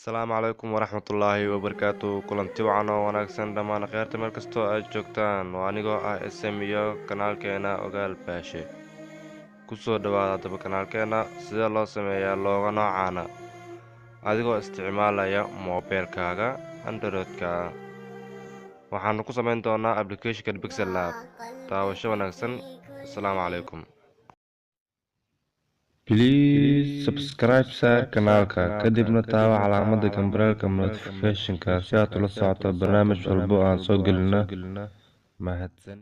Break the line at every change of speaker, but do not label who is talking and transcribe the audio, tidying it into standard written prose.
Asalaamu calaykum waraxmatullaahi wabarakaatu kulanti wacan oo wanaagsan dhammaan khayaarta meel kastoo aad joogtaan waa anigoo ah SM iyo kanaalkeena ogaal baashe kusoo dhawaada haddaba kanaalkeena sidee loo sameeyaa looga noocaana adigoo isticmaalaya moobeelkaaga androidka waxaanu ku samayn doonaa applicationka Pixel Lab daawasho wanaagsan. Asalaamu calaykum.
Please subscribe kanaalka kadibna taawa calaamada gambarelka notification-ka si aad ula socoto barnaamij walba oo aan soo gelino. Mahadsan.